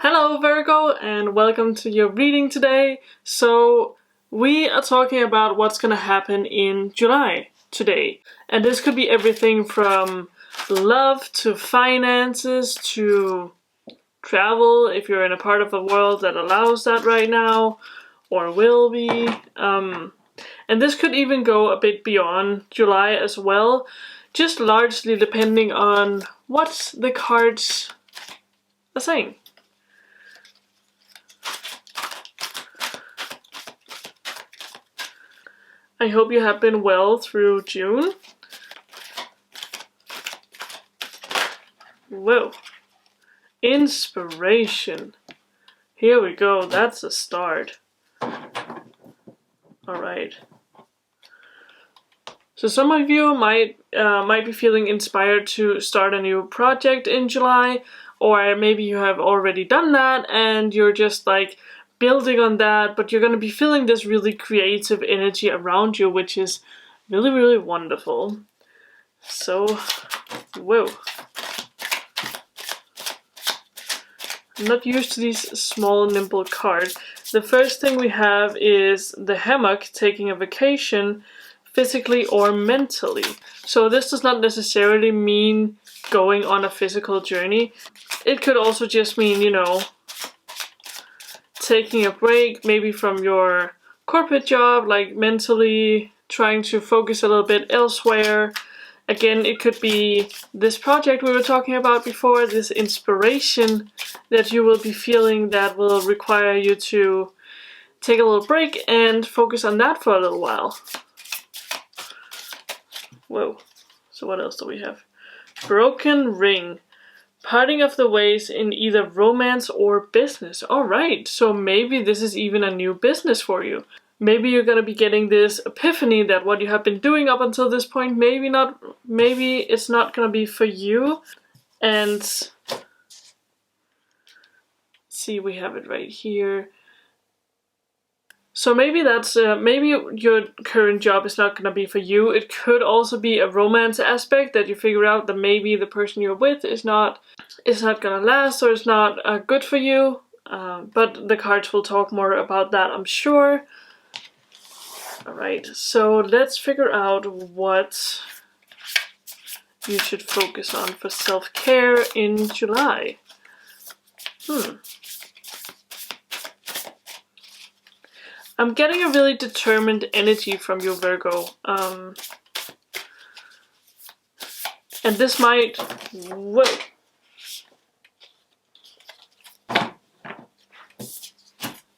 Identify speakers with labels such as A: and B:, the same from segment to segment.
A: Hello Virgo, and welcome to your reading today. So we are talking about what's gonna happen in July today. And this could be everything from love to finances to travel, if you're in a part of the world that allows that right now, or will be. And this could even go a bit beyond July as well, just largely depending on what the cards are saying. I hope you have been well through June. Whoa. Inspiration. Here we go, that's a start. Alright. So some of you might be feeling inspired to start a new project in July, or maybe you have already done that and you're just like building on that, but you're going to be feeling this really creative energy around you, which is really, really wonderful. So, whoa. I'm not used to these small, nimble cards. The first thing we have is the hammock, taking a vacation, physically or mentally. So this does not necessarily mean going on a physical journey. It could also just mean, you know, taking a break, maybe from your corporate job, like mentally trying to focus a little bit elsewhere. Again, it could be this project we were talking about before, this inspiration that you will be feeling that will require you to take a little break and focus on that for a little while. Whoa. So what else do we have? Broken ring. Parting of the ways in either romance or business. Alright, so maybe this is even a new business for you. Maybe you're gonna be getting this epiphany that what you have been doing up until this point, maybe it's not gonna be for you. And see, we have it right here. So maybe that's maybe your current job is not gonna be for you. It could also be a romance aspect that you figure out that maybe the person you're with is not gonna last, or is not good for you. But the cards will talk more about that, I'm sure. Alright, so let's figure out what you should focus on for self-care in July. I'm getting a really determined energy from you, Virgo. And this might... Whoa!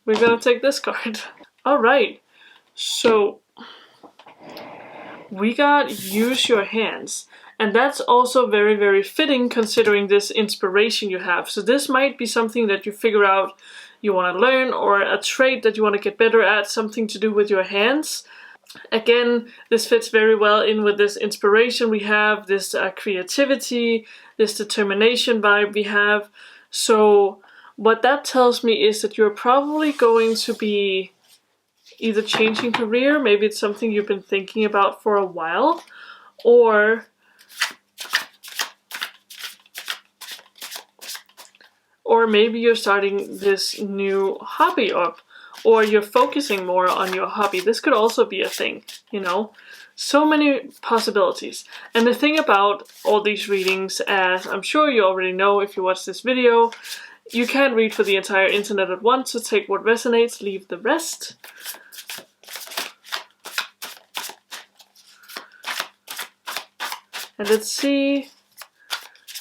A: We're gonna take this card. Alright, so we got use your hands. And that's also very, very fitting considering this inspiration you have. So this might be something that you figure out you want to learn, or a trait that you want to get better at, something to do with your hands. Again, this fits very well in with this inspiration we have, this creativity, this determination vibe we have. So what that tells me is that you're probably going to be either changing career, maybe it's something you've been thinking about for a while, or maybe you're starting this new hobby up, or you're focusing more on your hobby. This could also be a thing, you know? So many possibilities. And the thing about all these readings, as I'm sure you already know if you watch this video, you can't read for the entire internet at once, so take what resonates, leave the rest. And let's see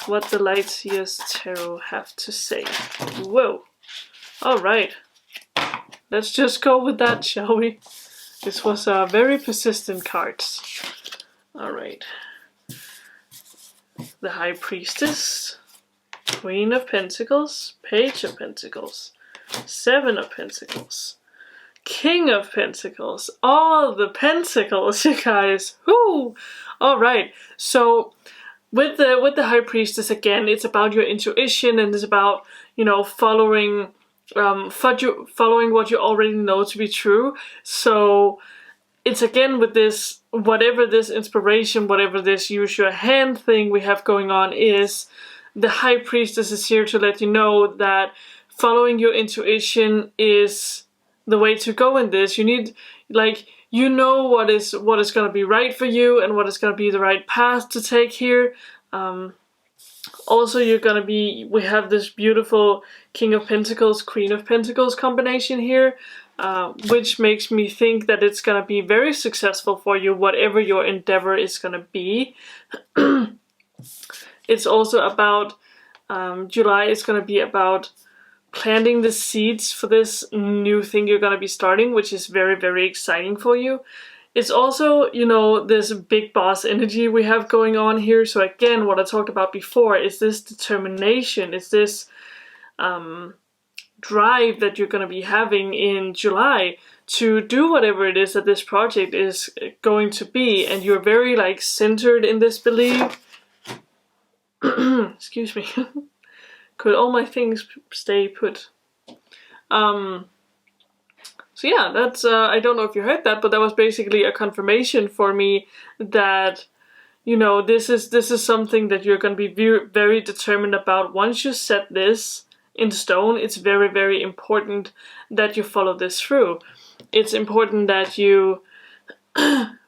A: what the Lightseer's Tarot have to say. Whoa. Alright. Let's just go with that, shall we? This was very persistent cards. Alright. The High Priestess. Queen of Pentacles. Page of Pentacles. Seven of Pentacles. King of Pentacles. All the Pentacles, you guys. Whoo! Alright. So with the High Priestess, again, it's about your intuition, and it's about, you know, following what you already know to be true. So it's again with this, whatever this inspiration, whatever this use your hand thing we have going on is, the High Priestess is here to let you know that following your intuition is the way to go in this. You need, like, you know what is going to be right for you and what is going to be the right path to take here. Also, we have this beautiful King of Pentacles, Queen of Pentacles combination here, which makes me think that it's going to be very successful for you, whatever your endeavor is going to be. It's also about, July is going to be about planting the seeds for this new thing you're going to be starting, which is very, very exciting for you. It's also, you know, this big boss energy we have going on here. So again, what I talked about before is this determination, is this drive that you're going to be having in July to do whatever it is that this project is going to be. And you're very, like, centered in this belief. Excuse me. Could all my things stay put? So yeah, that's, I don't know if you heard that, but that was basically a confirmation for me that, you know, this is something that you're going to be very determined about. Once you set this in stone, it's very, very important that you follow this through. It's important that you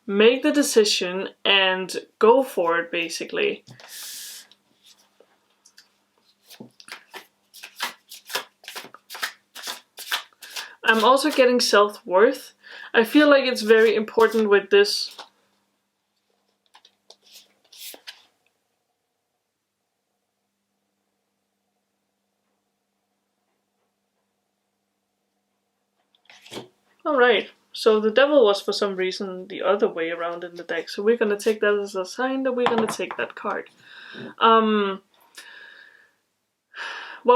A: make the decision and go for it, basically. I'm also getting self-worth. I feel like it's very important with this. Alright, so the devil was for some reason the other way around in the deck. So we're going to take that as a sign that we're going to take that card. What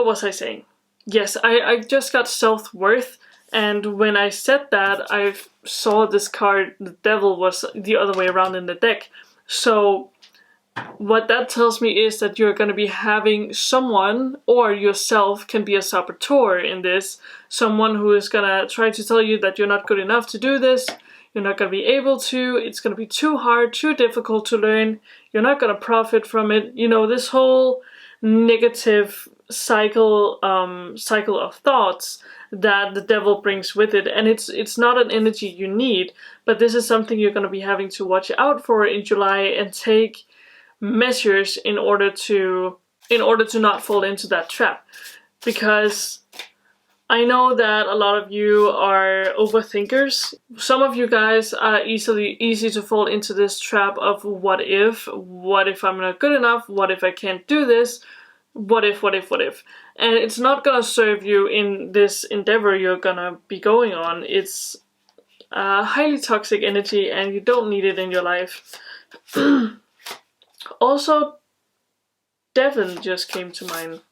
A: was I saying? Yes, I just got self-worth. And when I said that, I saw this card, the devil, was the other way around in the deck. So what that tells me is that you're going to be having someone, or yourself can be a saboteur in this. Someone who is going to try to tell you that you're not good enough to do this. You're not going to be able to. It's going to be too hard, too difficult to learn. You're not going to profit from it. You know, this whole negative cycle of thoughts that the devil brings with it. And it's not an energy you need, but this is something you're going to be having to watch out for in July and take measures in order to not fall into that trap. Because I know that a lot of you are overthinkers. Some of you guys are easy to fall into this trap of what if I'm not good enough, what if I can't do this, what if. And it's not gonna serve you in this endeavor you're gonna be going on. It's highly toxic energy and you don't need it in your life. Also, Devon just came to mind.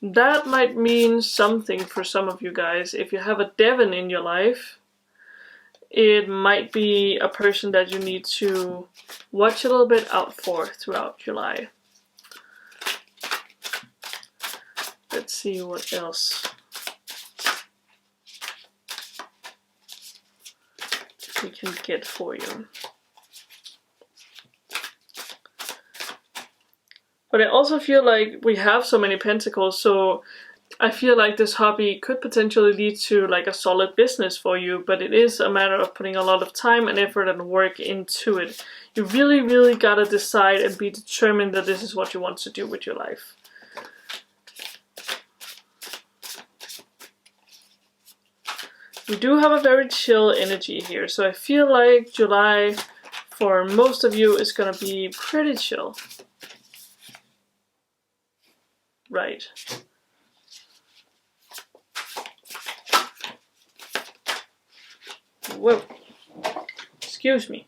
A: That might mean something for some of you guys. If you have a Devon in your life, it might be a person that you need to watch a little bit out for throughout July. Let's see what else we can get for you. But I also feel like we have so many pentacles, so I feel like this hobby could potentially lead to like a solid business for you, but it is a matter of putting a lot of time and effort and work into it. You really, really gotta decide and be determined that this is what you want to do with your life. We do have a very chill energy here, so I feel like July for most of you is gonna be pretty chill. Right. Whoa. Excuse me.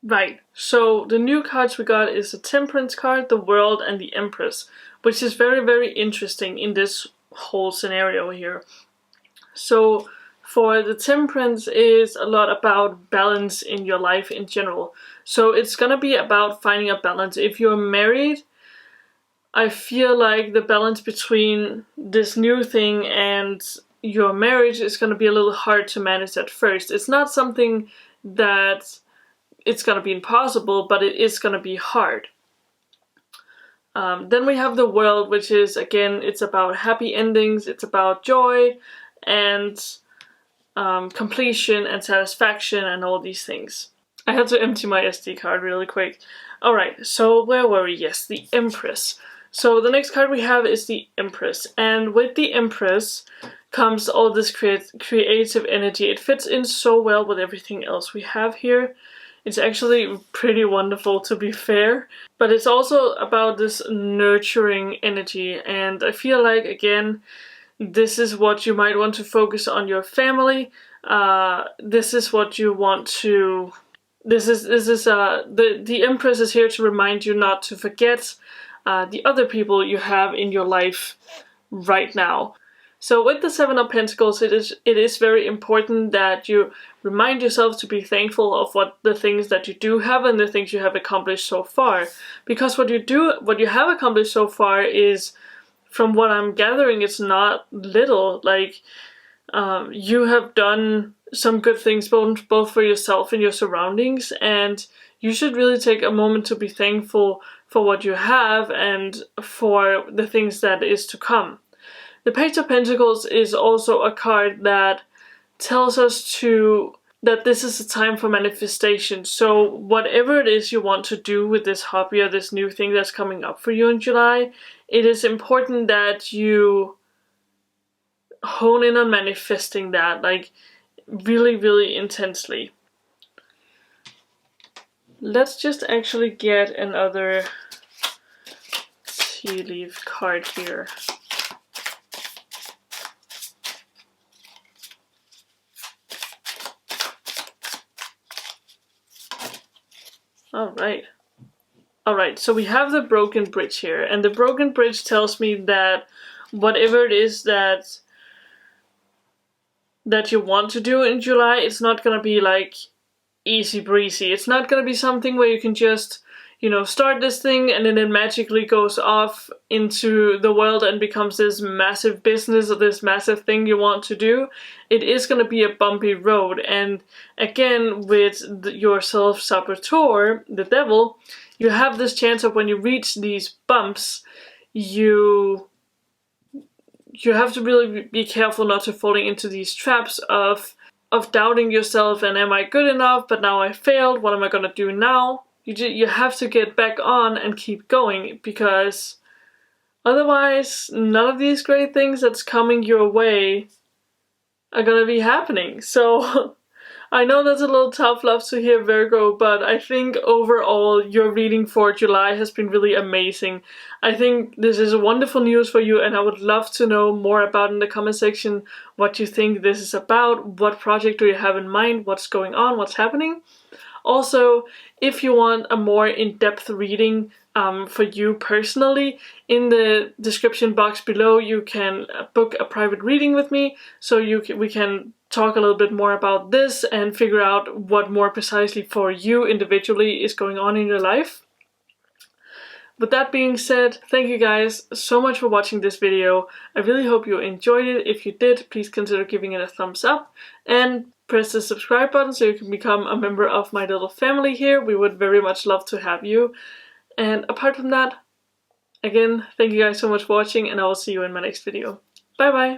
A: Right, so the new cards we got is the Temperance card, the World, and the Empress, which is very, very interesting in this whole scenario here. So for the Temperance is a lot about balance in your life in general. So it's gonna be about finding a balance. If you're married, I feel like the balance between this new thing and your marriage is gonna be a little hard to manage at first. It's not something that it's gonna be impossible, but it is gonna be hard. Then we have the World, which is, again, it's about happy endings, it's about joy and completion and satisfaction and all these things. I had to empty my SD card really quick. Alright, so where were we? Yes, the Empress. So the next card we have is the Empress, and with the Empress comes all this creative energy. It fits in so well with everything else we have here. It's actually pretty wonderful, to be fair, but it's also about this nurturing energy, and I feel like, again, this is what you might want to focus on your family. This is what you want to... The Empress is here to remind you not to forget the other people you have in your life right now. So with the Seven of Pentacles, it is very important that you remind yourself to be thankful of what the things that you do have and the things you have accomplished so far. Because what you have accomplished so far is, from what I'm gathering, it's not little. Like, you have done some good things both for yourself and your surroundings, and you should really take a moment to be thankful for what you have and for the things that is to come. The Page of Pentacles is also a card that tells us that this is a time for manifestation. So whatever it is you want to do with this hobby or this new thing that's coming up for you in July, it is important that you hone in on manifesting that, like, really, really intensely. Let's just actually get another tea leaf card here. Alright, so we have the Broken Bridge here, and the Broken Bridge tells me that whatever it is that you want to do in July, it's not gonna be like easy breezy. It's not gonna be something where you can just, start this thing and then it magically goes off into the world and becomes this massive business or this massive thing you want to do. It is gonna be a bumpy road, and again, with your self-saboteur, the devil, you have this chance of, when you reach these bumps, you have to really be careful not to falling into these traps of doubting yourself and, am I good enough, but now I failed, what am I gonna do now? You have to get back on and keep going, because otherwise none of these great things that's coming your way are gonna be happening. So I know that's a little tough love to hear, Virgo, but I think overall your reading for July has been really amazing. I think this is wonderful news for you, and I would love to know more about in the comment section what you think this is about, what project do you have in mind, what's going on, what's happening. Also, if you want a more in-depth reading for you personally, in the description box below you can book a private reading with me, so we can talk a little bit more about this and figure out what more precisely for you individually is going on in your life. With that being said, thank you guys so much for watching this video. I really hope you enjoyed it. If you did, please consider giving it a thumbs up and press the subscribe button so you can become a member of my little family here. We would very much love to have you. And apart from that, again, thank you guys so much for watching, and I will see you in my next video. Bye bye!